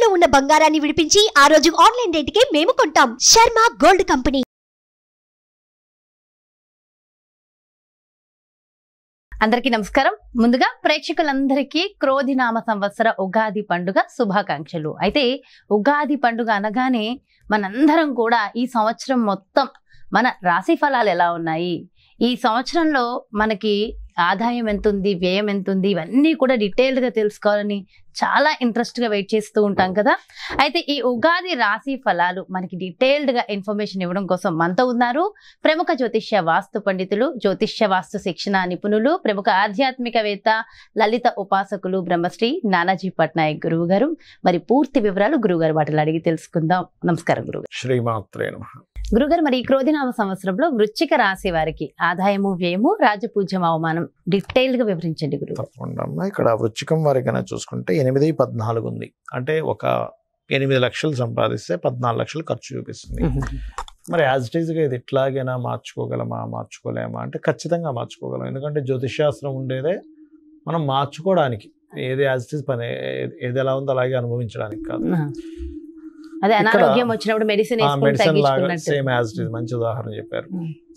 తాకట్టులో ఉన్న బంగారాన్ని విడిపించి ఆ రోజు ఆన్లైన్ రేటుకే మేము కొంటాం. Sharma gold company. అందరికీ నమస్కారం. ముందుగా ప్రేక్షకులందరికీ క్రోధినామ సంవత్సర ఉగాది పండుగ శుభాకాంక్షలు. అయితే ఉగాది పండుగ అనగానే మనందరం కూడా ఈ సంవత్సరం మొత్తం మన రాశి ఫలాలు ఎలా ఉన్నాయి, ఈ సంవత్సరంలో మనకి ఆదాయం ఎంత ఉంది, వ్యయం ఎంత ఉంది, ఇవన్నీ కూడా డీటెయిల్డ్ గా తెలుసుకోవాలని చాలా ఇంట్రెస్ట్ గా వెయిట్ చేస్తూ ఉంటాం కదా. అయితే ఈ ఉగాది రాశి ఫలాలు మనకి డీటెయిల్డ్ గా ఇన్ఫర్మేషన్ ఇవ్వడం కోసం మనతో ఉన్నారు ప్రముఖ జ్యోతిష్య వాస్తు పండితులు, జ్యోతిష్య వాస్తు శిక్షణ నిపుణులు, ప్రముఖ ఆధ్యాత్మికవేత్త, లలిత ఉపాసకులు బ్రహ్మశ్రీ నానాజీ పట్నాయక్ గురువు గారు. మరి పూర్తి వివరాలు గురువుగారు వాటిలో అడిగి తెలుసుకుందాం. నమస్కారం గురుగారు. శ్రీమాత్రే నమః. గురుగారు, మరి ఈ క్రోధినామ సంవత్సరంలో వృశ్చిక రాశి వారికి ఆదాయము, వ్యయము, రాజపూజ్యం, అవమానం డీటెయిల్ గా వివరించండి గురువు. తప్పకుండా. ఇక్కడ వృశ్చికం వారికి చూసుకుంటే 8-14 ఉంది. అంటే ఒక 8 లక్షలు సంపాదిస్తే 14 లక్షలు ఖర్చు చూపిస్తుంది. మరి యాజ్ ఇట్ ఈజ్గా ఇది ఇట్లాగైనా మార్చుకోగలమా, మార్చుకోలేమా అంటే ఖచ్చితంగా మార్చుకోగలం. ఎందుకంటే జ్యోతిషాస్త్రం ఉండేదే మనం మార్చుకోవడానికి, ఏది యాజ్ ఇట్ ఈజ్ పని, ఏది ఎలా ఉందో అలాగే అనుభవించడానికి కాదు. అదే అనారోగ్యం వచ్చినప్పుడు మెడిసిన్ లాగా సేమ్ యాజ్ ఇట్ ఈజ్. మంచి ఉదాహరణ చెప్పారు.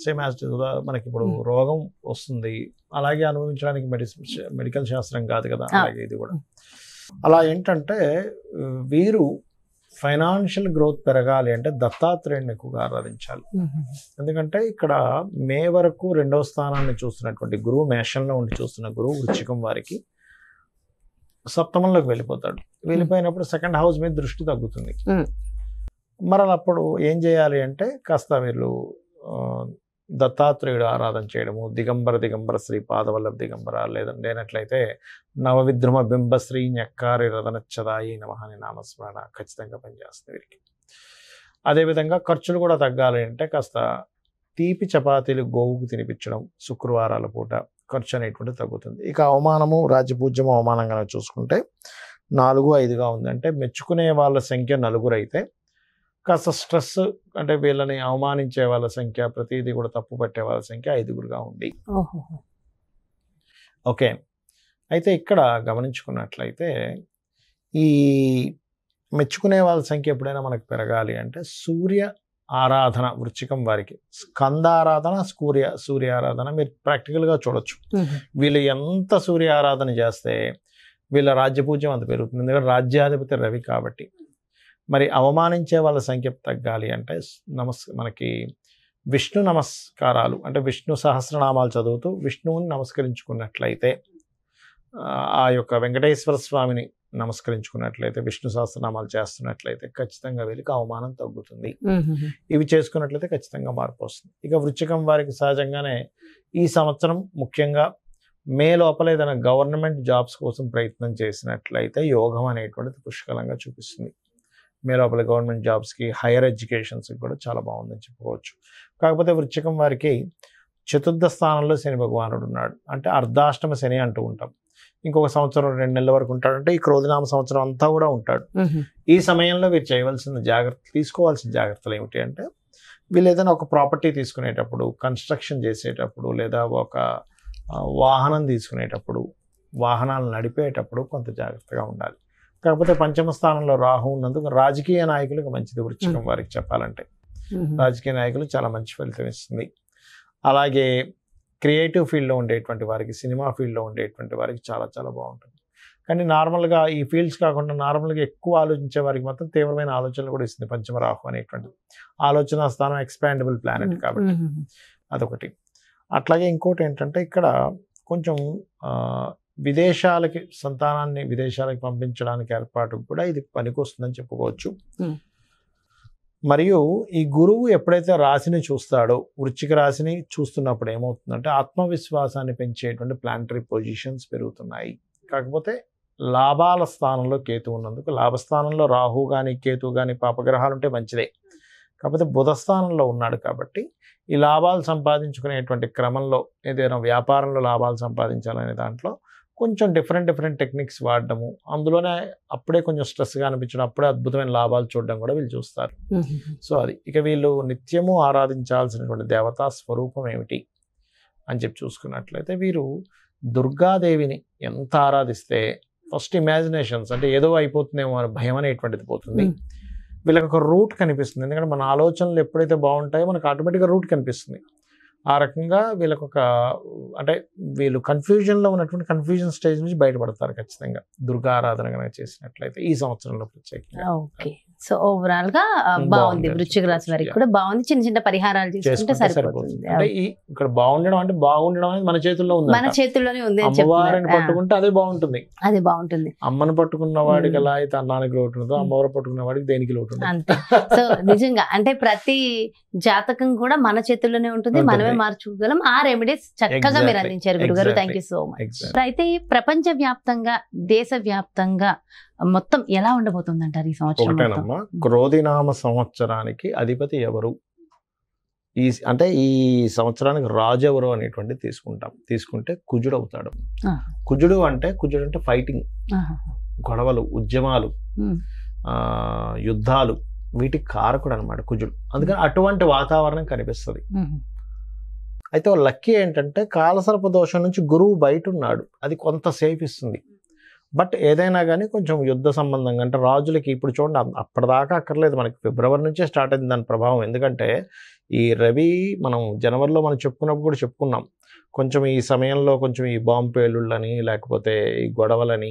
Same as it is. మనకి ఇప్పుడు రోగం వస్తుంది, అలాగే అనుభవించడానికి మెడికల్ శాస్త్రం కాదు కదా, అలాగే ఇది కూడా. అలా ఏంటంటే వీరు ఫైనాన్షియల్ గ్రోత్ పెరగాలి అంటే దత్తాత్రేయుని ఎక్కువగా ఆరాధించాలి. ఎందుకంటే ఇక్కడ మే వరకు 2వ స్థానాన్ని చూస్తున్నటువంటి గురువు, మేషంలో ఉండి చూస్తున్న గురువు వృశ్చికం వారికి సప్తమంలోకి వెళ్ళిపోతాడు. వెళ్ళిపోయినప్పుడు సెకండ్ హౌస్ మీద దృష్టి తగ్గుతుంది. మరి అప్పుడు ఏం చేయాలి అంటే కాస్త వీళ్ళు దత్తాత్రేయుడు ఆరాధన చేయడము, దిగంబర శ్రీ పాదవల్లభ దిగంబర, లేనట్లయితే నవవిద్రుమ బింబశ్రీ ఞక్కారి రథనచ్చదాయి నమః అనే నామస్మరణ ఖచ్చితంగా పనిచేస్తుంది వీరికి. అదేవిధంగా ఖర్చులు కూడా తగ్గాలి అంటే కాస్త తీపి చపాతీలు గోవుకు తినిపించడం, శుక్రవారాల పూట ఖర్చు అనేటువంటి తగ్గుతుంది. ఇక అవమానము, రాజ్యపూజ్యము, అవమానంగా చూసుకుంటే 4-5గా ఉంది. అంటే మెచ్చుకునే వాళ్ళ సంఖ్య 4 అయితే కాస్త స్ట్రెస్, అంటే వీళ్ళని అవమానించే వాళ్ళ సంఖ్య, ప్రతిదీ కూడా తప్పు పట్టే వాళ్ళ సంఖ్య 5గా ఉంది. ఓకే. అయితే ఇక్కడ గమనించుకున్నట్లయితే ఈ మెచ్చుకునే వాళ్ళ సంఖ్య ఎప్పుడైనా మనకు పెరగాలి అంటే సూర్య ఆరాధన, వృశ్చికం వారికి స్కందారాధన, సూర్య ఆరాధన మీరు ప్రాక్టికల్గా చూడొచ్చు. వీళ్ళు ఎంత సూర్య ఆరాధన చేస్తే వీళ్ళ రాజ్యపూజ్యం అంత పెరుగుతుంది. ఎందుకంటే రాజ్యాధిపతి రవి కాబట్టి. మరి అవమానించే వాళ్ళ సంఖ్య తగ్గాలి అంటే మనకి విష్ణు నమస్కారాలు, అంటే విష్ణు సహస్రనామాలు చదువుతూ విష్ణువుని నమస్కరించుకున్నట్లయితే, ఆ యొక్క వెంకటేశ్వర స్వామిని నమస్కరించుకున్నట్లయితే, విష్ణు సహస్రనామాలు చేస్తున్నట్లయితే ఖచ్చితంగా వీళ్ళకి అవమానం తగ్గుతుంది. ఇవి చేసుకున్నట్లయితే ఖచ్చితంగా మార్పు వస్తుంది. ఇక వృశ్చికం వారికి సహజంగానే ఈ సంవత్సరం ముఖ్యంగా మే లోపల ఏదైనా గవర్నమెంట్ జాబ్స్ కోసం ప్రయత్నం చేసినట్లయితే యోగం అనేటువంటిది పుష్కలంగా చూపిస్తుంది. మే లోపల గవర్నమెంట్ జాబ్స్కి, హైయర్ ఎడ్యుకేషన్స్కి కూడా చాలా బాగుందని చెప్పుకోవచ్చు. కాకపోతే వృశ్చికం వారికి 4వ స్థానంలో శని భగవానుడు ఉన్నాడు. అంటే అర్ధాష్టమ శని అంటూ ఉంటాం. ఇంకొక సంవత్సరం 2 నెలల వరకు ఉంటాడంటే ఈ క్రోధినామ సంవత్సరం అంతా కూడా ఉంటాడు. ఈ సమయంలో వీరు చేయవలసిన తీసుకోవాల్సిన జాగ్రత్తలు ఏమిటి అంటే, వీళ్ళు ఏదైనా ఒక ప్రాపర్టీ తీసుకునేటప్పుడు, కన్స్ట్రక్షన్ చేసేటప్పుడు, లేదా ఒక వాహనం తీసుకునేటప్పుడు, వాహనాలు నడిపేటప్పుడు కొంత జాగ్రత్తగా ఉండాలి. కాకపోతే 5వ స్థానంలో రాహు ఉన్నందుకు రాజకీయ నాయకులకు మంచిది వృశ్చికం వారికి చెప్పాలంటే. రాజకీయ నాయకులు చాలా మంచి ఫలితం ఇస్తుంది. అలాగే క్రియేటివ్ ఫీల్డ్లో ఉండేటువంటి వారికి, సినిమా ఫీల్డ్లో ఉండేటువంటి వారికి చాలా చాలా బాగుంటుంది. కానీ నార్మల్గా ఈ ఫీల్డ్స్ కాకుండా నార్మల్గా ఎక్కువ ఆలోచించే వారికి మాత్రం తీవ్రమైన ఆలోచనలు కూడా ఇస్తుంది 5వ రాహు అనేటువంటిది. ఆలోచన స్థానం ఎక్స్పాండబుల్ ప్లానెట్ కాబట్టి అదొకటి. అట్లాగే ఇంకోటి ఏంటంటే ఇక్కడ కొంచెం విదేశాలకి, సంతానాన్ని విదేశాలకు పంపించడానికి ఏర్పాటు కూడా ఇది పనికొస్తుందని చెప్పుకోవచ్చు. మరియు ఈ గురువు ఎప్పుడైతే రాశిని చూస్తాడో, వృశ్చిక రాశిని చూస్తున్నప్పుడు ఏమవుతుందంటే ఆత్మవిశ్వాసాన్ని పెంచేటువంటి ప్లానటరీ పొజిషన్స్ పెరుగుతున్నాయి. కాకపోతే లాభాల స్థానంలో కేతు ఉన్నందుకు, లాభస్థానంలో రాహు కానీ కేతు కానీ పాపగ్రహాలు ఉంటే మంచిదే. కాకపోతే బుధ స్థానంలో ఉన్నాడు కాబట్టి ఈ లాభాలు సంపాదించుకునేటువంటి క్రమంలో, ఏదైనా వ్యాపారంలో లాభాలు సంపాదించాలనే దాంట్లో కొంచెం డిఫరెంట్ టెక్నిక్స్ వాడడము, అందులోనే అప్పుడే కొంచెం స్ట్రెస్గా అనిపించడం, అప్పుడే అద్భుతమైన లాభాలు చూడడం కూడా వీళ్ళు చూస్తారు. సో అది. ఇక వీళ్ళు నిత్యము ఆరాధించాల్సినటువంటి దేవతా స్వరూపం ఏమిటి అని చెప్పి చూసుకున్నట్లయితే వీరు దుర్గాదేవిని ఎంత ఆరాధిస్తే ఫస్ట్ ఇమాజినేషన్స్, అంటే ఏదో అయిపోతుందేమో అని భయం అనేటువంటిది పోతుంది. వీళ్ళకి ఒక రూట్ కనిపిస్తుంది, ఎందుకంటే మన ఆలోచనలు ఎప్పుడైతే బాగుంటాయో మనకు ఆటోమేటిక్గా రూట్ కనిపిస్తుంది. ఆ రకంగా వీళ్ళకి ఒక అంటే వీళ్ళు కన్ఫ్యూజన్లో ఉన్నటువంటి కన్ఫ్యూజన్ స్టేజ్ నుంచి బయటపడతారు ఖచ్చితంగా దుర్గా ఆరాధన కనుక చేసినట్లయితే ఈ సంవత్సరంలో ప్రత్యేకంగా. ఓకే, సో ఓవరాల్ గా బాగుంది. వృశ్చిక రాశి వారికి కూడా బాగుంది. చిన్న చిన్న పరిహారాలు చేసుకుంటే సరిపోతుంది. అంటే ఇక్కడ బాగుండడం అంటే బాగుండడం అనేది మన చేతుల్లో ఉంది, మన చేతుల్లోనే ఉంది. అమ్మవారిని పట్టుకుంటే అదే బాగుంటుంది, అది బాగుంటుంది. అమ్మను పట్టుకున్న వాడికి ఎలా అయితే అన్నానికి లోటు ఉంటుందో అమ్మవారు పట్టుకున్న వాడికి దేనికి లోటు ఉంటుంది అంతే. సో నిజంగా అంటే ప్రతి జాతకం కూడా మన చేతుల్లోనే ఉంటుంది, మనమే మార్చుకోగలం. ఆ రెమెడీస్ చక్కగా మీరు అందించారు గురుగారు. Thank you so much. అయితే ప్రపంచ వ్యాప్తంగా, దేశ వ్యాప్తంగా మొత్తం ఎలా ఉండబోతుంది అంటారు ఈ సంవత్సరం? ఒకటేనమ్మా, క్రోధినామ సంవత్సరానికి అధిపతి ఎవరు, అంటే ఈ సంవత్సరానికి రాజు ఎవరు అనేటువంటిది తీసుకుంటే కుజుడు అవుతాడు. కుజుడు అంటే ఫైటింగ్, గొడవలు, ఉద్యమాలు, యుద్ధాలు, వీటికి కారకుడు అనమాట కుజుడు. అందుకని అటువంటి వాతావరణం కనిపిస్తుంది. అయితే లక్కీ ఏంటంటే కాలసర్ప దోషం నుంచి గురువు బయట ఉన్నాడు, అది కొంత సేఫ్ ఇస్తుంది. బట్ ఏదైనా కానీ కొంచెం యుద్ధ సంబంధంగా, అంటే రాజులకి ఇప్పుడు చూడండి అప్పటిదాకా అక్కర్లేదు, మనకి ఫిబ్రవరి నుంచే స్టార్ట్ అయింది దాని ప్రభావం. ఎందుకంటే ఈ రవి మనం జనవరిలో మనం చెప్పుకున్నప్పుడు కూడా చెప్పుకున్నాం, కొంచెం ఈ సమయంలో కొంచెం ఈ బాంబు పేలుళ్ళని లేకపోతే ఈ గొడవలని,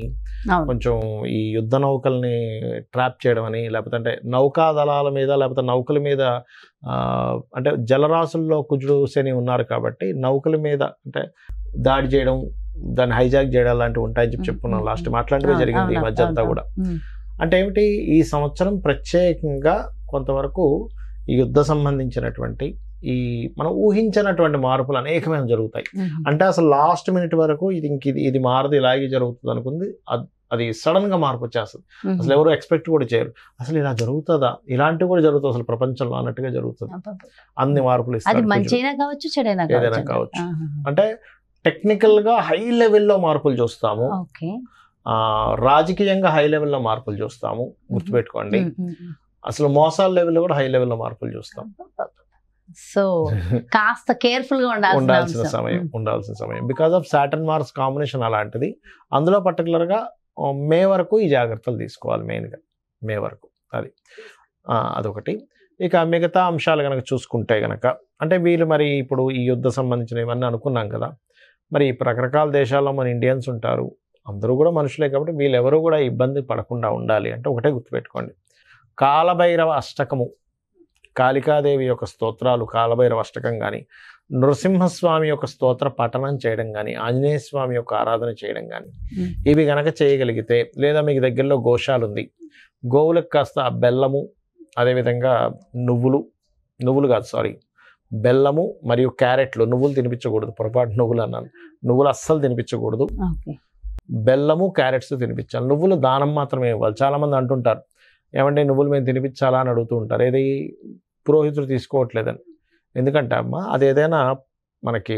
కొంచెం ఈ యుద్ధ నౌకల్ని ట్రాప్ చేయడం అని, లేకపోతే అంటే నౌకా దళాల మీద లేకపోతే నౌకల మీద, అంటే జలరాశుల్లో కుజుడు శని ఉన్నారు కాబట్టి నౌకల మీద అంటే దాడి చేయడం, దాన్ని హైజాక్ చేయడం లాంటివి ఉంటాయని చెప్పుకున్నాం లాస్ట్ మాట్లాడితే జరిగింది ఈ మధ్య అంతా కూడా. అంటే ఏమిటి, ఈ సంవత్సరం ప్రత్యేకంగా కొంతవరకు ఈ యుద్ధ సంబంధించినటువంటి ఈ మనం ఊహించినటువంటి మార్పులు అనేకమైన జరుగుతాయి. అంటే అసలు లాస్ట్ మినిట్ వరకు ఇది మారదు, ఇలాగే జరుగుతుంది అనుకుంది, అది సడన్ గా మార్పు వచ్చేస్తుంది. అసలు ఎవరు ఎక్స్పెక్ట్ కూడా చేయరు, అసలు ఇలా జరుగుతుందా, ఇలాంటివి కూడా జరుగుతుంది అసలు ప్రపంచంలో అన్నట్టుగా జరుగుతుంది. అన్ని మార్పులు ఇస్తారు, ఏదైనా కావచ్చు. అంటే టెక్నికల్ గా హై లెవెల్లో మార్పులు చూస్తాము, రాజకీయంగా హై లెవెల్లో మార్పులు చూస్తాము, గుర్తుపెట్టుకోండి. అసలు మోసాల లెవెల్లో కూడా హై లెవెల్లో మార్పులు చూస్తాం. సో కాస్త కేర్ఫుల్ గా ఉండాల్సిన సమయం because of Saturn Mars combination అలాంటిది. అందులో పర్టికులర్ గా మే వరకు ఈ జాగ్రత్తలు తీసుకోవాలి, మెయిన్ గా మే వరకు. అదొకటి. ఇక మిగతా అంశాలు కనుక చూసుకుంటే గనక అంటే వీళ్ళు మరి ఇప్పుడు ఈ యుద్ధ సంబంధించిన ఇవన్నీ అనుకున్నాం కదా, మరి రకరకాల దేశాల్లో మన ఇండియన్స్ ఉంటారు, అందరూ కూడా మనుషులే కాబట్టి వీళ్ళెవరూ కూడా ఇబ్బంది పడకుండా ఉండాలి అంటే ఒకటే గుర్తుపెట్టుకోండి, కాలభైరవ అష్టకము, కాళికాదేవి యొక్క స్తోత్రాలు, కాలభైరవ అష్టకం కానీ, నృసింహస్వామి యొక్క స్తోత్ర పఠనం చేయడం కానీ, ఆంజనేయ స్వామి యొక్క ఆరాధన చేయడం కానీ, ఇవి గనక చేయగలిగితే, లేదా మీకు దగ్గరలో గోశాల ఉంది, గోవులకు కాస్త బెల్లము, అదేవిధంగా నువ్వులు కాదు సారీ బెల్లము మరియు క్యారెట్లు, నువ్వులు తినిపించకూడదు, పొరపాటు నువ్వులు అన్నాను, నువ్వులు అస్సలు తినిపించకూడదు, బెల్లము క్యారెట్స్ తినిపించాలి. నువ్వులు దానం మాత్రమే ఇవ్వాలి. చాలామంది అంటుంటారు ఏమంటే నువ్వులు మేము తినిపించాలా అని అడుగుతూ ఉంటారు, ఏది పురోహితుడు తీసుకోవట్లేదని. ఎందుకంటే అమ్మ అది ఏదైనా మనకి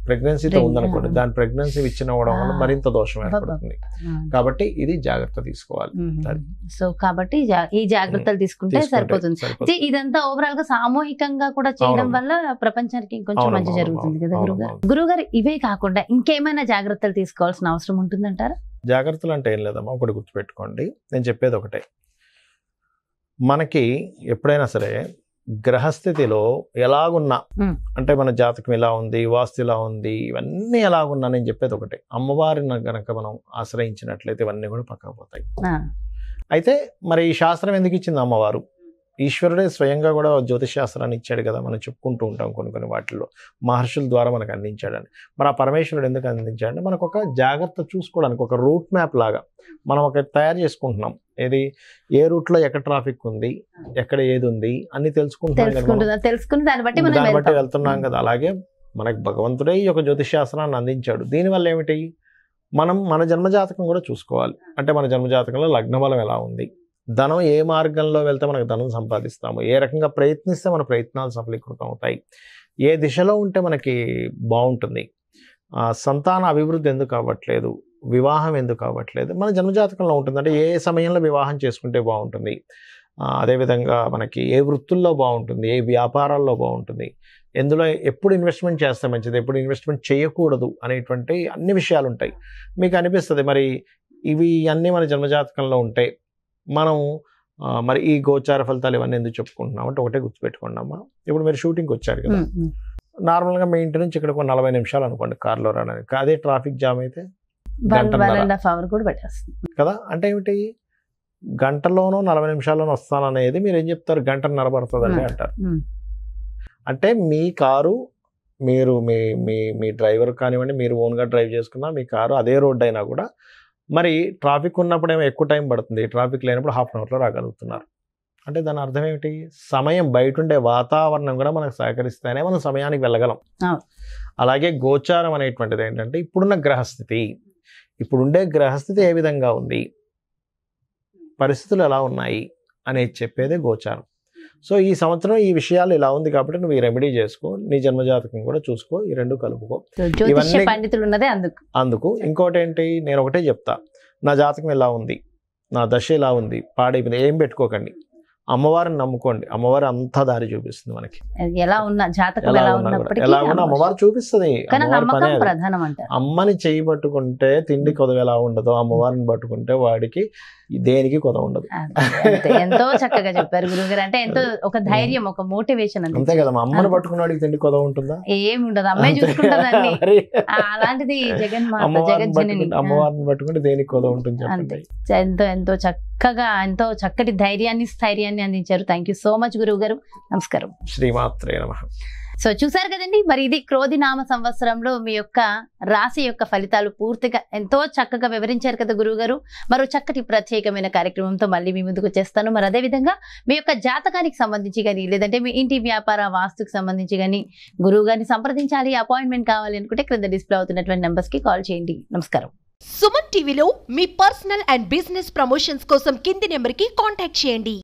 ప్రెగ్నెన్సీతో ఉందనుకోండి, దాని ప్రెగ్నెన్సీ ఇచ్చినవ్వడం వల్ల మరింత దోషం ఏర్పడుతుంది. కాబట్టి ఇది జాగ్రత్త తీసుకోవాలి. సో కాబట్టి ఈ జాగ్రత్తలు తీసుకుంటే సరిపోతుంది. ఇదంతా ఓవరాల్ గా సామూహికంగా కూడా చేయడం వల్ల ప్రపంచానికి ఇంకొంచెం మంచి జరుగుతుంది కదా గురుగారు. ఇవే కాకుండా ఇంకేమైనా జాగ్రత్తలు తీసుకోవాల్సిన అవసరం ఉంటుందంటారా? జాగ్రత్తలు అంటే ఏం లేదమ్మా, ఒకటి గుర్తుపెట్టుకోండి, నేను చెప్పేది ఒకటే, మనకి ఎప్పుడైనా సరే గ్రహస్థితిలో ఎలాగున్నా, అంటే మన జాతకం ఎలా ఉంది, వాస్తు ఎలా ఉంది, ఇవన్నీ ఎలాగున్నా నేను చెప్పేది ఒకటే, అమ్మవారిని గనక మనం ఆశ్రయించినట్లయితే ఇవన్నీ కూడా పక్కకు పోతాయి. అయితే మరి ఈ శాస్త్రం ఎందుకు ఇచ్చింది అమ్మవారు? ఈశ్వరుడే స్వయంగా కూడా జ్యోతిష్ శాస్త్రాన్ని ఇచ్చాడు కదా, మనం చెప్పుకుంటూ ఉంటాం కొన్ని వాటిల్లో మహర్షుల ద్వారా మనకు అందించాడని. మరి ఆ పరమేశ్వరుడు ఎందుకు అందించాడంటే మనకు ఒక జాగ్రత్త చూసుకోవడానికి, ఒక రూట్ మ్యాప్ లాగా మనం ఒక తయారు చేసుకుంటున్నాం. ఏది ఏ రూట్లో ఎక్కడ ట్రాఫిక్ ఉంది, ఎక్కడ ఏది ఉంది అన్ని తెలుసుకుని దాన్ని బట్టి వెళ్తున్నాం కదా. అలాగే మనకు భగవంతుడే ఈ యొక్క జ్యోతిష్ శాస్త్రాన్ని అందించాడు. దీనివల్ల ఏమిటి, మనం మన జన్మజాతకం కూడా చూసుకోవాలి. అంటే మన జన్మజాతకంలో లగ్నబలం ఎలా ఉంది, ధనం ఏ మార్గంలో వెళ్తే మనకు ధనం సంపాదిస్తాము, ఏ రకంగా ప్రయత్నిస్తే మన ప్రయత్నాలు సఫలీకృతం అవుతాయి, ఏ దిశలో ఉంటే మనకి బాగుంటుంది, సంతాన అభివృద్ధి ఎందుకు అవ్వట్లేదు, వివాహం ఎందుకు అవ్వట్లేదు, మన జన్మజాతకంలో ఉంటుంది. అంటే ఏ సమయంలో వివాహం చేసుకుంటే బాగుంటుంది, అదేవిధంగా మనకి ఏ వృత్తుల్లో బాగుంటుంది, ఏ వ్యాపారాల్లో బాగుంటుంది, ఎందులో ఎప్పుడు ఇన్వెస్ట్మెంట్ చేస్తే మంచిది, ఎప్పుడు ఇన్వెస్ట్మెంట్ చేయకూడదు అనేటువంటి అన్ని విషయాలు ఉంటాయి. మీకు అనిపిస్తుంది మరి ఇవి అన్నీ మన జన్మజాతకంలో ఉంటాయి. మనం మరి ఈ గోచార ఫలితాలు ఇవన్నీ ఎందుకు చెప్పుకుంటున్నాం అంటే ఒకటే గుర్తుపెట్టుకోండమ్మా, ఇప్పుడు మీరు షూటింగ్కి వచ్చారు కదా, నార్మల్గా మీ ఇంటి నుంచి ఇక్కడ 40 నిమిషాలు అనుకోండి కార్లో రావడానికి. అదే ట్రాఫిక్ జామ్ అయితే కదా. అంటే ఏమిటి, గంటలోనో 40 నిమిషాల్లోనో వస్తాననేది మీరు ఏం చెప్తారు, గంటన్నర పడుతుందండి అంటారు. అంటే మీ కారు మీరు మీ డ్రైవర్ కానివ్వండి, మీరు ఓన్గా డ్రైవ్ చేసుకున్నా మీ కారు అదే రోడ్ అయినా కూడా మరి ట్రాఫిక్ ఉన్నప్పుడు ఏమో ఎక్కువ టైం పడుతుంది, ట్రాఫిక్ లేనప్పుడు హాఫ్ అన్ అవర్లో రాగలుగుతున్నారు. అంటే దాని అర్థం ఏమిటి, సమయం బయట ఉండే వాతావరణం కూడా మనకు సహకరిస్తేనే మనం సమయానికి వెళ్ళగలం. అలాగే గోచారం అనేటువంటిది ఏంటంటే ఇప్పుడున్న గ్రహస్థితి, ఇప్పుడుండే గ్రహస్థితి ఏ విధంగా ఉంది, పరిస్థితులు ఎలా ఉన్నాయి అనేది చెప్పేదే గోచారం. సో ఈ సంవత్సరం ఈ విషయాలు ఇలా ఉంది కాబట్టి నువ్వు ఈ రెమెడీ చేసుకో, నీ జన్మజాతకం కూడా చూసుకో, ఈ రెండు కలుపుకో. ఇవన్నీ పండితులు ఉన్నదే అందుకు. ఇంకోటి ఏంటి, నేను ఒకటే చెప్తా, నా జాతకం ఎలా ఉంది, నా దశ ఎలా ఉంది, పాడైపోయింది ఏం పెట్టుకోకండి, అమ్మవారిని నమ్ముకోండి. అమ్మవారి అంతా దారి చూపిస్తుంది మనకి. ఎలా ఉన్నా జాతకం ఎలా ఉన్నా అమ్మవారు చూపిస్తుంది. అమ్మని చేయి పట్టుకుంటే తిండి కొదవ ఎలా ఉండదో, అమ్మవారిని పట్టుకుంటే వాడికి దేనికి కొదవ ఉండదు. ఎంతో చక్కగా చెప్పారు గురుగారు. అంటే ఎంతో ఒక ధైర్యం, ఒక మోటివేషన్. అంతే కదా, అమ్మని పట్టుకున్న వాడికి తిండి కొదవ ఉంటుందా, ఏమి ఉండదు, అమ్మాయి చూసుకుంటుందండి. అలాంటిది అమ్మవారిని పట్టుకుంటే దేనికి కొదవ ఉంటుంది చెప్పండి. ఎంతో చక్కగా, ఎంతో చక్కటి స్థైర్యాన్ని అందించారు. థ్యాంక్ యూ సో మచ్ గురువు గారు. నమస్కారం. శ్రీమాత్రే నమః. సో చూసారు కదండి, మరి ఇది క్రోధినామ సంవత్సరంలో మీ యొక్క రాశి యొక్క ఫలితాలు పూర్తిగా ఎంతో చక్కగా వివరించారు కదా గురువు గారు. మరో చక్కటి ప్రత్యేకమైన కార్యక్రమంతో మళ్ళీ మీ ముందుకు వచ్చేస్తాను. మరి అదేవిధంగా మీ యొక్క జాతకానికి సంబంధించి కానీ, లేదంటే మీ ఇంటి వ్యాపార వాస్తుకు సంబంధించి కానీ గురువు గారిని సంప్రదించాలి, అపాయింట్మెంట్ కావాలి అనుకుంటే క్రింద డిస్ప్లే అవుతున్నటువంటి నెంబర్స్ కి కాల్ చేయండి. నమస్కారం. సుమన్ టీవీలో మీ పర్సనల్ అండ్ బిజినెస్ ప్రమోషన్స్ కోసం కింది నెంబర్ కి కాంటాక్ట్ చేయండి.